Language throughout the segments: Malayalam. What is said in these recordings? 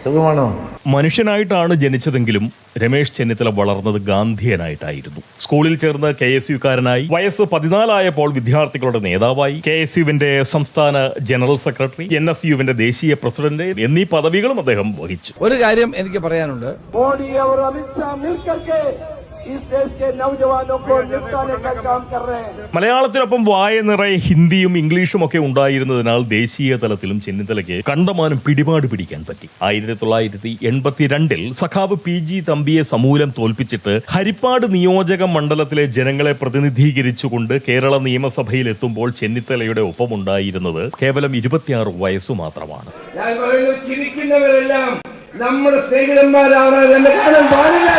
സുഖമാണോ? മനുഷ്യനായിട്ടാണ് ജനിച്ചതെങ്കിലും രമേശ് ചെന്നിത്തല വളർന്നത് ഗാന്ധിയനായിട്ടായിരുന്നു. സ്കൂളിൽ ചേർന്ന് KSUക്കാരനായി, വയസ്സ് 14 വിദ്യാർത്ഥികളുടെ നേതാവായി, KSUവിന്റെ സംസ്ഥാന ജനറൽ സെക്രട്ടറി, NSUവിന്റെ ദേശീയ പ്രസിഡന്റ് എന്നീ പദവികളും അദ്ദേഹം വഹിച്ചു. ഒരു കാര്യം എനിക്ക് പറയാനുണ്ട്. മോദി और अमित शाह मिलकर के इस देश के नौजवानों को निपटाने का काम कर रहे हैं. മലയാളത്തിനൊപ്പം വായ നിറയെ ഹിന്ദിയും ഇംഗ്ലീഷും ഒക്കെ ഉണ്ടായിരുന്നതിനാൽ ദേശീയ തലത്തിലും ചെന്നിത്തലയ്ക്ക് കണ്ടമാനം പിടിപാട് പിടിക്കാൻ പറ്റി. 1982 സഖാവ് PG തമ്പിയെ സമൂലം തോൽപ്പിച്ചിട്ട് ഹരിപ്പാട് നിയോജക മണ്ഡലത്തിലെ ജനങ്ങളെ പ്രതിനിധീകരിച്ചുകൊണ്ട് കേരള നിയമസഭയിൽ എത്തുമ്പോൾ ചെന്നിത്തലയുടെ ഒപ്പമുണ്ടായിരുന്നത് കേവലം 26 വയസ്സു മാത്രമാണ്. ഞാൻ പറയുന്നു, ചിരിക്കുന്നവരെല്ലാം നമ്മുടെ സ്നേഹിതന്മാരാണ് എന്ന് കാണാൻ പാടില്ല.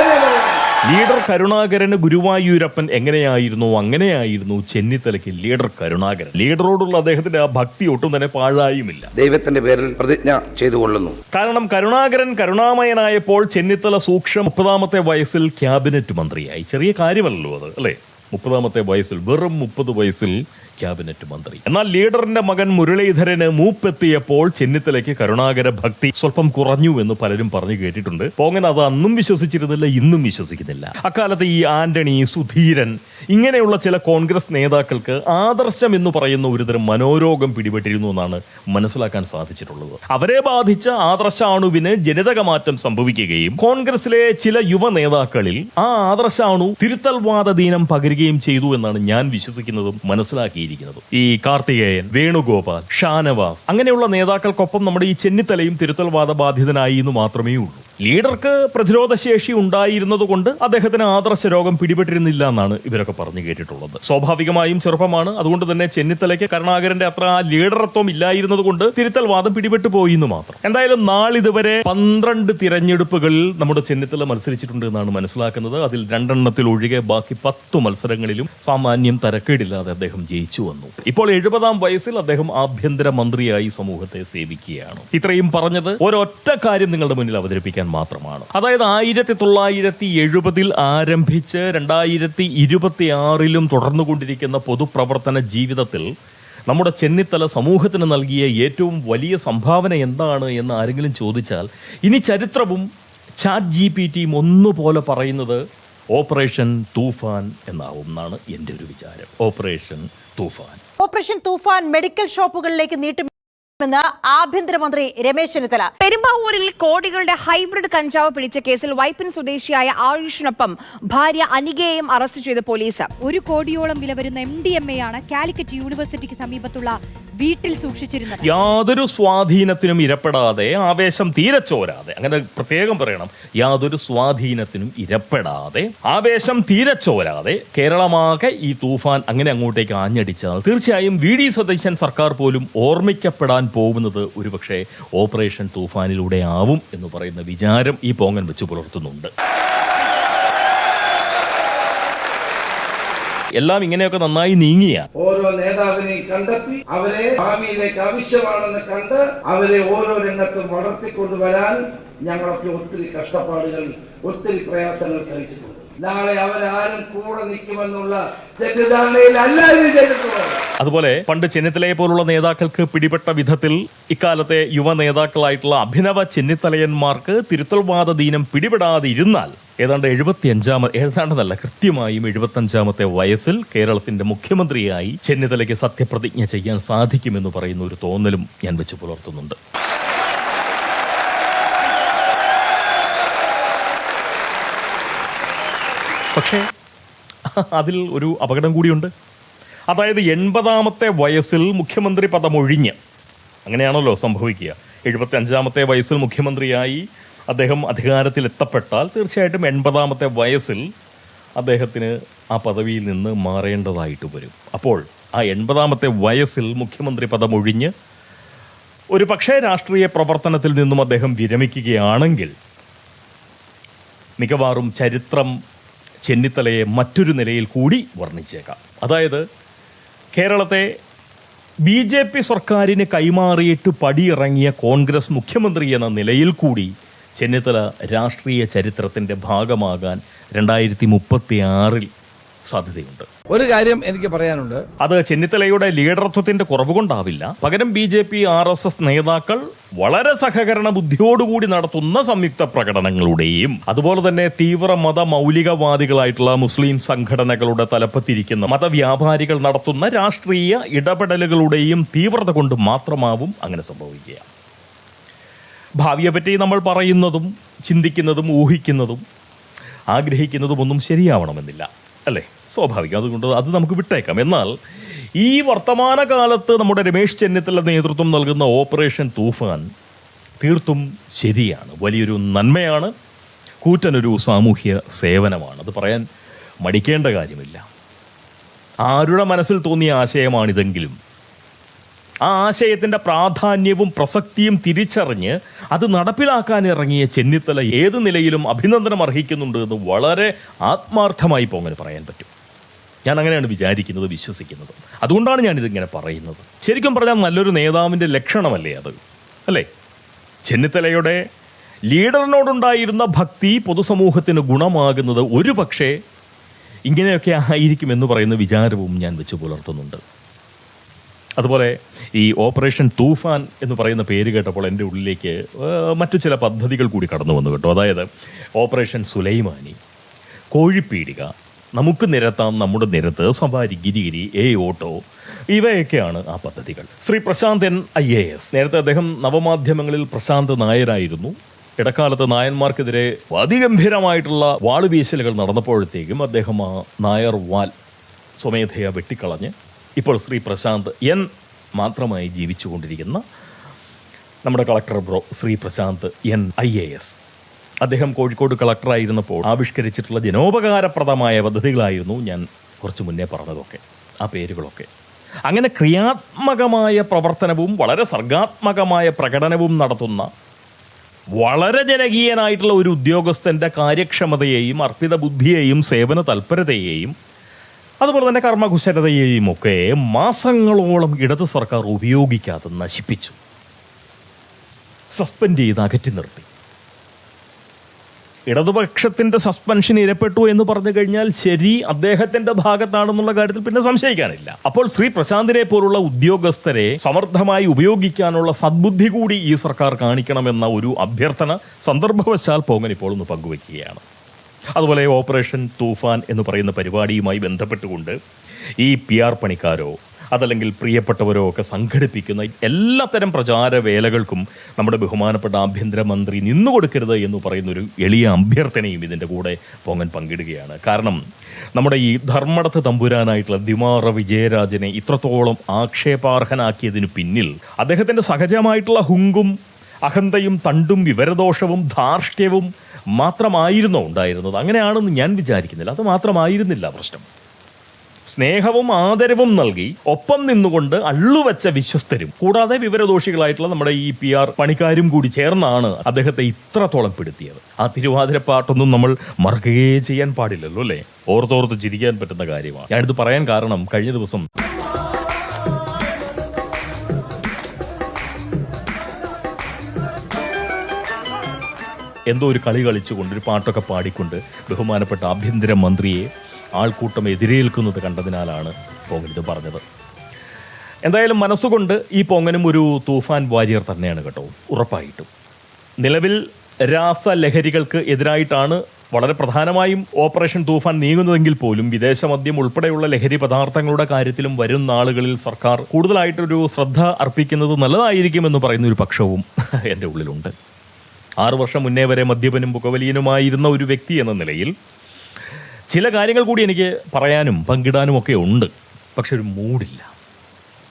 ലീഡർ കരുണാകരന് ഗുരുവായൂരപ്പൻ എങ്ങനെയായിരുന്നു, അങ്ങനെയായിരുന്നു ചെന്നിത്തലയ്ക്ക് ലീഡർ കരുണാകരൻ. ലീഡറോടുള്ള അദ്ദേഹത്തിന്റെ ആ ഭക്തി ഒട്ടും തന്നെ പാഴായുമില്ല. ദൈവത്തിന്റെ പേരിൽ പ്രതിജ്ഞ ചെയ്തുകൊള്ളുന്നു. കാരണം കരുണാകരൻ കരുണാമയനായപ്പോൾ ചെന്നിത്തല സൂക്ഷ്മ 30ാമത്തെ വയസ്സിൽ ക്യാബിനറ്റ് മന്ത്രിയായി. ചെറിയ കാര്യമല്ലല്ലോ അത്, അല്ലേ? 30ാമത്തെ വയസ്സിൽ, വെറും 30 വയസ്സിൽ ക്യാബിനറ്റ് മന്ത്രി. എന്നാൽ ലീഡറിന്റെ മകൻ മുരളീധരന് മൂപ്പെത്തിയപ്പോൾ ചെന്നിത്തലയ്ക്ക് കരുണാകര ഭക്തി സ്വല്പം കുറഞ്ഞു എന്ന് പലരും പറഞ്ഞു കേട്ടിട്ടുണ്ട്. പോങ്ങൻ അത് അന്നും വിശ്വസിച്ചിരുന്നില്ല, ഇന്നും വിശ്വസിക്കുന്നില്ല. അക്കാലത്ത് ഈ ആന്റണി, സുധീരൻ ഇങ്ങനെയുള്ള ചില കോൺഗ്രസ് നേതാക്കൾക്ക് ആദർശം എന്ന് പറയുന്ന ഒരുതരം മനോരോഗം പിടിപെട്ടിരുന്നു എന്നാണ് മനസ്സിലാക്കാൻ സാധിച്ചിട്ടുള്ളത്. അവരെ ബാധിച്ച ആദർശാണുവിന് ജനിതകമാറ്റം സംഭവിക്കുകയും കോൺഗ്രസിലെ ചില യുവ നേതാക്കളിൽ ആ ആദർശാണു തിരുത്തൽവാദ ദീനം പകരുകയും ചെയ്തു എന്നാണ് ഞാൻ വിശ്വസിക്കുന്നതും മനസ്സിലാക്കിയിരിക്കുന്നത്. ഈ കാർത്തികേയൻ, വേണുഗോപാൽ, ഷാനവാസ് അങ്ങനെയുള്ള നേതാക്കൾക്കൊപ്പം നമ്മുടെ ഈ ചെന്നിത്തലയും തിരുത്തൽവാദ ബാധിതനായി എന്ന് മാത്രമേ ഉള്ളൂ. ലീഡർക്ക് പ്രതിരോധശേഷി ഉണ്ടായിരുന്നതുകൊണ്ട് അദ്ദേഹത്തിന് ആദർശ രോഗം പിടിപെട്ടിരുന്നില്ല എന്നാണ് ഇവരൊക്കെ പറഞ്ഞു കേട്ടിട്ടുള്ളത്. സ്വാഭാവികമായും ചെറുപ്പമാണ്. അതുകൊണ്ട് തന്നെ ചെന്നിത്തലയ്ക്ക് കരുണാകരന്റെ അത്ര ആ ലീഡറത്വം ഇല്ലായിരുന്നത് കൊണ്ട് തിരുത്തൽവാദം പിടിപെട്ടു പോയി എന്ന് മാത്രം. എന്തായാലും നാളിതുവരെ 12 തിരഞ്ഞെടുപ്പുകളിൽ നമ്മുടെ ചെന്നിത്തല മത്സരിച്ചിട്ടുണ്ട് എന്നാണ് മനസ്സിലാക്കുന്നത്. അതിൽ 2 ഒഴികെ ബാക്കി 10 മത്സരങ്ങളിലും സാമാന്യം തരക്കേടില്ലാതെ അദ്ദേഹം ജയിച്ചു വന്നു. ഇപ്പോൾ 70ാം വയസ്സിൽ അദ്ദേഹം ആഭ്യന്തര മന്ത്രിയായി സമൂഹത്തെ സേവിക്കുകയാണ്. ഇത്രയും പറഞ്ഞത് ഒരൊറ്റ കാര്യം നിങ്ങളുടെ മുന്നിൽ അവതരിപ്പിക്കാൻ മാത്രമാണ്. അതായത് 1970 ആരംഭിച്ച് 2026 തുടർന്നുകൊണ്ടിരിക്കുന്ന പൊതുപ്രവർത്തന ജീവിതത്തിൽ നമ്മുടെ ചെന്നിത്തല സമൂഹത്തിന് നൽകിയ ഏറ്റവും വലിയ സംഭാവന എന്താണ് എന്ന് ആരെങ്കിലും ചോദിച്ചാൽ ഇനി ചരിത്രവും ChatGPT ഒന്നുപോലെ പറയുന്നത് ഓപ്പറേഷൻ തൂഫാൻ എന്നാവും എന്നാണ് എൻ്റെ ഒരു വിചാരം. ഓപ്പറേഷൻ തൂഫാൻ മെഡിക്കൽ ഷോപ്പുകളിലേക്ക് നീട്ടുമെന്ന് ആഭ്യന്തരമന്ത്രി രമേശ് ചെന്നിത്തല. പെരുമ്പാവൂരിൽ കോടികളുടെ ഹൈബ്രിഡ് കഞ്ചാവ് പിടിച്ച കേസിൽ വൈപ്പിൻ സ്വദേശിയായ ആയുഷിനൊപ്പം ഭാര്യ അനികയെയും അറസ്റ്റ് ചെയ്ത പോലീസ്. 1 കോടിയോളം വില വരുന്ന MDMA ആണ് കാലിക്കറ്റ് യൂണിവേഴ്സിറ്റിക്ക് സമീപത്തുള്ള വീട്ടിൽ സൂക്ഷിച്ചിരുന്നത്. യാതൊരു സ്വാധീനത്തിനും ഇരപ്പെടാതെ, ആവേശം തീരെ ചോരാതെ, അങ്ങനെ പ്രത്യേകം പറയണം, യാതൊരു സ്വാധീനത്തിനും ഇരപ്പെടാതെ, ആവേശം തീരെ ചോരാതെ കേരളമാകെ ഈ തൂഫാൻ അങ്ങനെ അങ്ങോട്ടേക്ക് ആഞ്ഞടിച്ചാൽ തീർച്ചയായും VD സതീശൻ സർക്കാർ പോലും ഓർമ്മിക്കപ്പെടാൻ പോകുന്നത് ഒരുപക്ഷെ ഓപ്പറേഷൻ തൂഫാനിലൂടെ ആവും എന്ന് പറയുന്ന വിചാരം ഈ പോങ്ങൻ വെച്ച് പുലർത്തുന്നുണ്ട്. എല്ലാം ഇങ്ങനെയൊക്കെ നന്നായി നീങ്ങിയ ഓരോ നേതാവിനെ കണ്ടെത്തി അവരെ ഭാവിയിലേക്ക് ആവശ്യമാണെന്ന് കണ്ട് അവരെ ഓരോ രംഗത്തും വളർത്തിക്കൊണ്ടുവരാൻ ഞങ്ങളൊക്കെ ഒത്തിരി കഷ്ടപ്പാടുകൾ, ഒത്തിരി പ്രയാസങ്ങൾ സഹിച്ചിട്ടുണ്ട്. നാളെ അവരാരും കൂടെ നിൽക്കുമെന്നുള്ള തെറ്റിദ്ധാരണയിൽ എല്ലാവരും ചെയ്തിട്ടുള്ളത്. അതുപോലെ പണ്ട് ചെന്നിത്തലയെ പോലുള്ള നേതാക്കൾക്ക് പിടിപെട്ട വിധത്തിൽ ഇക്കാലത്തെ യുവ നേതാക്കളായിട്ടുള്ള അഭിനവ ചെന്നിത്തലയന്മാർക്ക് തിരുത്തൽവാദ ദീനം പിടിപെടാതെ ഇരുന്നാൽ കൃത്യമായും 75ാമത്തെ വയസ്സിൽ കേരളത്തിന്റെ മുഖ്യമന്ത്രിയായി ചെന്നിത്തലയ്ക്ക് സത്യപ്രതിജ്ഞ ചെയ്യാൻ സാധിക്കുമെന്ന് പറയുന്ന ഒരു തോന്നലും ഞാൻ വെച്ച് പുലർത്തുന്നുണ്ട്. പക്ഷേ അതിൽ ഒരു അപകടം കൂടിയുണ്ട്. അതായത് 80ാമത്തെ വയസ്സിൽ മുഖ്യമന്ത്രി പദമൊഴിഞ്ഞ്, അങ്ങനെയാണല്ലോ സംഭവിക്കുക, 75ാമത്തെ വയസ്സിൽ മുഖ്യമന്ത്രിയായി അദ്ദേഹം അധികാരത്തിലെത്തപ്പെട്ടാൽ തീർച്ചയായിട്ടും 80ാമത്തെ വയസ്സിൽ അദ്ദേഹത്തിന് ആ പദവിയിൽ നിന്ന് മാറേണ്ടതായിട്ട് വരും. അപ്പോൾ ആ 80ാമത്തെ വയസ്സിൽ മുഖ്യമന്ത്രി പദമൊഴിഞ്ഞ് ഒരു പക്ഷേ രാഷ്ട്രീയ പ്രവർത്തനത്തിൽ നിന്നും അദ്ദേഹം വിരമിക്കുകയാണെങ്കിൽ മിക്കവാറും ചരിത്രം ചെന്നിത്തലയെ മറ്റൊരു നിലയിൽ കൂടി വർണ്ണിച്ചേക്കാം. അതായത് കേരളത്തെ BJP സർക്കാരിന് കൈമാറിയിട്ട് പടിയിറങ്ങിയ കോൺഗ്രസ് മുഖ്യമന്ത്രി എന്ന നിലയിൽ കൂടി ചെന്നിത്തല രാഷ്ട്രീയ ചരിത്രത്തിൻ്റെ ഭാഗമാകാൻ 2036 സാധ്യതയുണ്ട്. ഒരു കാര്യം എനിക്ക് പറയാനുണ്ട്. അത് ചെന്നിത്തലയുടെ ലീഡർത്വത്തിന്റെ കുറവ് കൊണ്ടാവില്ല. പകരം BJP RSS നേതാക്കൾ വളരെ സഹകരണ ബുദ്ധിയോടുകൂടി നടത്തുന്ന സംയുക്ത പ്രകടനങ്ങളുടെയും അതുപോലെ തന്നെ തീവ്ര മത മൗലികവാദികളായിട്ടുള്ള മുസ്ലിം സംഘടനകളുടെ തലപ്പത്തിരിക്കുന്ന മതവ്യാപാരികൾ നടത്തുന്ന രാഷ്ട്രീയ ഇടപെടലുകളുടെയും തീവ്രത കൊണ്ട് മാത്രമാവും അങ്ങനെ സംഭവിക്കുക. ഭാവിയെപ്പറ്റി നമ്മൾ പറയുന്നതും ചിന്തിക്കുന്നതും ഊഹിക്കുന്നതും ആഗ്രഹിക്കുന്നതും ഒന്നും ശരിയാവണമെന്നില്ല, അല്ലേ? സ്വാഭാവികം. അതുകൊണ്ട് അത് നമുക്ക് വിട്ടേക്കാം. എന്നാൽ ഈ വർത്തമാനകാലത്ത് നമ്മുടെ രമേശ് ചെന്നിത്തല നേതൃത്വം നൽകുന്ന ഓപ്പറേഷൻ തൂഫാൻ തീർത്തും ശരിയാണ്, വലിയൊരു നന്മയാണ്, കൂറ്റനൊരു സാമൂഹ്യ സേവനമാണ്. അത് പറയാൻ മടിക്കേണ്ട കാര്യമില്ല. ആരുടെ മനസ്സിൽ തോന്നിയ ആശയമാണിതെങ്കിലും ആ ആശയത്തിൻ്റെ പ്രാധാന്യവും പ്രസക്തിയും തിരിച്ചറിഞ്ഞ് അത് നടപ്പിലാക്കാൻ ഇറങ്ങിയ ചെന്നിത്തല ഏത് നിലയിലും അഭിനന്ദനം അർഹിക്കുന്നുണ്ട് എന്ന് വളരെ ആത്മാർത്ഥമായി പോങ്ങനെ പറയാൻ പറ്റും. ഞാൻ അങ്ങനെയാണ് വിചാരിക്കുന്നത്, വിശ്വസിക്കുന്നത്. അതുകൊണ്ടാണ് ഞാനിതിങ്ങനെ പറയുന്നത്. ശരിക്കും പറഞ്ഞാൽ നല്ലൊരു നേതാവിൻ്റെ ലക്ഷണമല്ലേ അത്, അല്ലേ? ചെന്നിത്തലയുടെ ലീഡറിനോടുണ്ടായിരുന്ന ഭക്തി പൊതുസമൂഹത്തിന് ഗുണമാകുന്നത് ഒരു പക്ഷേ ഇങ്ങനെയൊക്കെ ആയിരിക്കുമെന്ന് പറയുന്ന വിചാരവും ഞാൻ വെച്ച് പുലർത്തുന്നുണ്ട്. അതുപോലെ ഈ ഓപ്പറേഷൻ തൂഫാൻ എന്ന് പറയുന്ന പേര് കേട്ടപ്പോൾ എൻ്റെ ഉള്ളിലേക്ക് മറ്റു ചില പദ്ധതികൾ കൂടി കടന്നു വന്നു കേട്ടോ. അതായത് ഓപ്പറേഷൻ സുലൈമാനി, കോഴിപ്പീടിക, നമുക്ക് നിരത്താം നമ്മുടെ നിരത്ത്, സവാരി ഗിരിഗിരി, ഓട്ടോ, ഇവയൊക്കെയാണ് ആ പദ്ധതികൾ. ശ്രീ പ്രശാന്ത് IAS, നേരത്തെ അദ്ദേഹം നവമാധ്യമങ്ങളിൽ പ്രശാന്ത് നായരായിരുന്നു. ഇടക്കാലത്ത് നായന്മാർക്കെതിരെ അതിഗംഭീരമായിട്ടുള്ള വാളുവീശലുകൾ നടന്നപ്പോഴത്തേക്കും അദ്ദേഹം ആ നായർ വാൽ സ്വമേധയാ വെട്ടിക്കളഞ്ഞ് ഇപ്പോൾ ശ്രീ പ്രശാന്ത് മാത്രമായി ജീവിച്ചുകൊണ്ടിരിക്കുന്ന നമ്മുടെ കളക്ടർ ശ്രീ പ്രശാന്ത് IAS, അദ്ദേഹം കോഴിക്കോട് കളക്ടറായിരുന്നപ്പോൾ ആവിഷ്കരിച്ചിട്ടുള്ള ജനോപകാരപ്രദമായ പദ്ധതികളായിരുന്നു ഞാൻ കുറച്ച് മുന്നേ പറഞ്ഞതൊക്കെ, ആ പേരുകളൊക്കെ. അങ്ങനെ ക്രിയാത്മകമായ പ്രവർത്തനവും വളരെ സർഗാത്മകമായ പ്രകടനവും നടത്തുന്ന വളരെ ജനകീയനായിട്ടുള്ള ഒരു ഉദ്യോഗസ്ഥൻ്റെ കാര്യക്ഷമതയെയും അർപ്പിത ബുദ്ധിയെയും സേവന തൽപരതയെയും അതുപോലെ തന്നെ കർമ്മകുശലതയെയും ഒക്കെ മാസങ്ങളോളം ഇടത് സർക്കാർ ഉപയോഗിക്കാതെ നശിപ്പിച്ചു, സസ്പെൻഡ് ചെയ്ത് അകറ്റി നിർത്തി. ഇടതുപക്ഷത്തിൻ്റെ സസ്പെൻഷൻ ഇരപ്പെട്ടു എന്ന് പറഞ്ഞു കഴിഞ്ഞാൽ ശരി അദ്ദേഹത്തിൻ്റെ ഭാഗത്താണെന്നുള്ള കാര്യത്തിൽ പിന്നെ സംശയിക്കാനില്ല. അപ്പോൾ ശ്രീ പ്രശാന്തിനെ പോലുള്ള ഉദ്യോഗസ്ഥരെ സമർത്ഥമായി ഉപയോഗിക്കാനുള്ള സദ്ബുദ്ധി കൂടി ഈ സർക്കാർ കാണിക്കണമെന്ന ഒരു അഭ്യർത്ഥന സന്ദർഭവശാൽ പോങ്ങൻ ഇപ്പോൾ ഒന്ന് പങ്കുവയ്ക്കുകയാണ്. അതുപോലെ ഓപ്പറേഷൻ തൂഫാൻ എന്ന് പറയുന്ന പരിപാടിയുമായി ബന്ധപ്പെട്ടുകൊണ്ട് ഈ PR പണിക്കാരോ അതല്ലെങ്കിൽ പ്രിയപ്പെട്ടവരോ ഒക്കെ സംഘടിപ്പിക്കുന്ന എല്ലാത്തരം പ്രചാരവേലകൾക്കും നമ്മുടെ ബഹുമാനപ്പെട്ട ആഭ്യന്തരമന്ത്രി നിന്നുകൊടുക്കരുത് എന്ന് പറയുന്നൊരു എളിയ അഭ്യർത്ഥനയും ഇതിൻ്റെ കൂടെ പോങ്ങൻ പങ്കിടുകയാണ്. കാരണം നമ്മുടെ ഈ ധർമ്മടത്ത് തമ്പുരാനായിട്ടുള്ള ദിമാറ വിജയരാജനെ ഇത്രത്തോളം ആക്ഷേപാർഹനാക്കിയതിനു പിന്നിൽ അദ്ദേഹത്തിൻ്റെ സഹജമായിട്ടുള്ള ഹുങ്കും അഹന്തയും തണ്ടും വിവരദോഷവും ധാർഷ്ട്യവും മാത്രമായിരുന്നോ ഉണ്ടായിരുന്നത്? അങ്ങനെയാണെന്ന് ഞാൻ വിചാരിക്കുന്നില്ല. അത് മാത്രമായിരുന്നില്ല പ്രശ്നം. സ്നേഹവും ആദരവും നൽകി ഒപ്പം നിന്നുകൊണ്ട് അള്ളുവെച്ച വിശ്വസ്തരും കൂടാതെ വിവരദോഷികളായിട്ടുള്ള നമ്മുടെ ഈ PR പണിക്കാരും കൂടി ചേർന്നാണ് അദ്ദേഹത്തെ ഇത്രത്തോളം പെടുത്തിയത്. ആ തിരുവാതിരപ്പാട്ടൊന്നും നമ്മൾ മറക്കുകയേ ചെയ്യാൻ പാടില്ലല്ലോ, അല്ലേ? ഓർത്തോർത്ത് ചിരിക്കാൻ പറ്റുന്ന കാര്യമാണ്. ഞാനിത് പറയാൻ കാരണം കഴിഞ്ഞ ദിവസം എന്തോ ഒരു കളി കളിച്ചുകൊണ്ട് ഒരു പാട്ടൊക്കെ പാടിക്കൊണ്ട് ബഹുമാനപ്പെട്ട ആഭ്യന്തരമന്ത്രിയെ ആൾക്കൂട്ടം എതിരേൽക്കുന്നത് കണ്ടതിനാലാണ് പോങ്ങൻ ഇത് പറഞ്ഞത്. എന്തായാലും മനസ്സുകൊണ്ട് ഈ പോങ്ങനും ഒരു തൂഫാൻ വാരിയർ തന്നെയാണ് കേട്ടോ, ഉറപ്പായിട്ടും. നിലവിൽ രാസലഹരികൾക്ക് എതിരായിട്ടാണ് വളരെ പ്രധാനമായും ഓപ്പറേഷൻ തൂഫാൻ നീങ്ങുന്നതെങ്കിൽ പോലും വിദേശമദ്യം ഉൾപ്പെടെയുള്ള ലഹരി പദാർത്ഥങ്ങളുടെ കാര്യത്തിലും വരും നാളുകളിൽ സർക്കാർ കൂടുതലായിട്ടൊരു ശ്രദ്ധ അർപ്പിക്കുന്നത് നല്ലതായിരിക്കുമെന്ന് പറയുന്ന ഒരു പക്ഷവും എൻ്റെ ഉള്ളിലുണ്ട്. 6 വർഷം മുന്നേ വരെ മദ്യപനും പുകവലിയനുമായിരുന്ന ഒരു വ്യക്തി എന്ന നിലയിൽ ചില കാര്യങ്ങൾ കൂടി എനിക്ക് പറയാനും പങ്കിടാനും ഒക്കെ ഉണ്ട്. പക്ഷെ ഒരു മൂഡില്ല.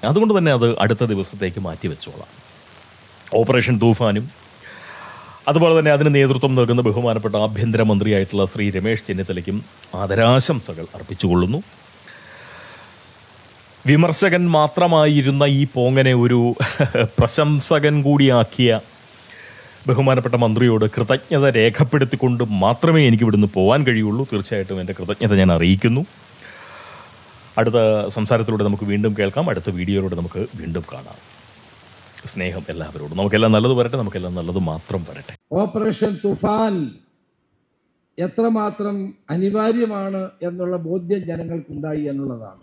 അതുകൊണ്ട് തന്നെ അത് അടുത്ത ദിവസത്തേക്ക് മാറ്റിവെച്ചോളാം. ഓപ്പറേഷൻ തൂഫാനും അതുപോലെ തന്നെ അതിന് നേതൃത്വം നൽകുന്ന ബഹുമാനപ്പെട്ട ആഭ്യന്തരമന്ത്രിയായിട്ടുള്ള ശ്രീ രമേശ് ചെന്നിത്തലയ്ക്കും ആദരാശംസകൾ അർപ്പിച്ചുകൊള്ളുന്നു. വിമർശകൻ മാത്രമായിരുന്ന ഈ പോങ്ങനെ ഒരു പ്രശംസകൻ കൂടിയാക്കിയ ബഹുമാനപ്പെട്ട മന്ത്രിയോട് കൃതജ്ഞത രേഖപ്പെടുത്തിക്കൊണ്ട് മാത്രമേ എനിക്ക് ഇവിടുന്ന് പോകാൻ കഴിയുള്ളൂ. തീർച്ചയായിട്ടും എൻ്റെ കൃതജ്ഞത ഞാൻ അറിയിക്കുന്നു. അടുത്ത സംസാരത്തിലൂടെ നമുക്ക് വീണ്ടും കേൾക്കാം. അടുത്ത വീഡിയോയിലൂടെ നമുക്ക് വീണ്ടും കാണാം. സ്നേഹം എല്ലാവരോടും. നമുക്കെല്ലാം നല്ലത് വരട്ടെ, നമുക്കെല്ലാം നല്ലത് മാത്രം വരട്ടെ. ഓപ്പറേഷൻ തൂഫാൻ എത്രമാത്രം അനിവാര്യമാണ് എന്നുള്ള ബോധ്യം ജനങ്ങൾക്കുണ്ടായി എന്നുള്ളതാണ്.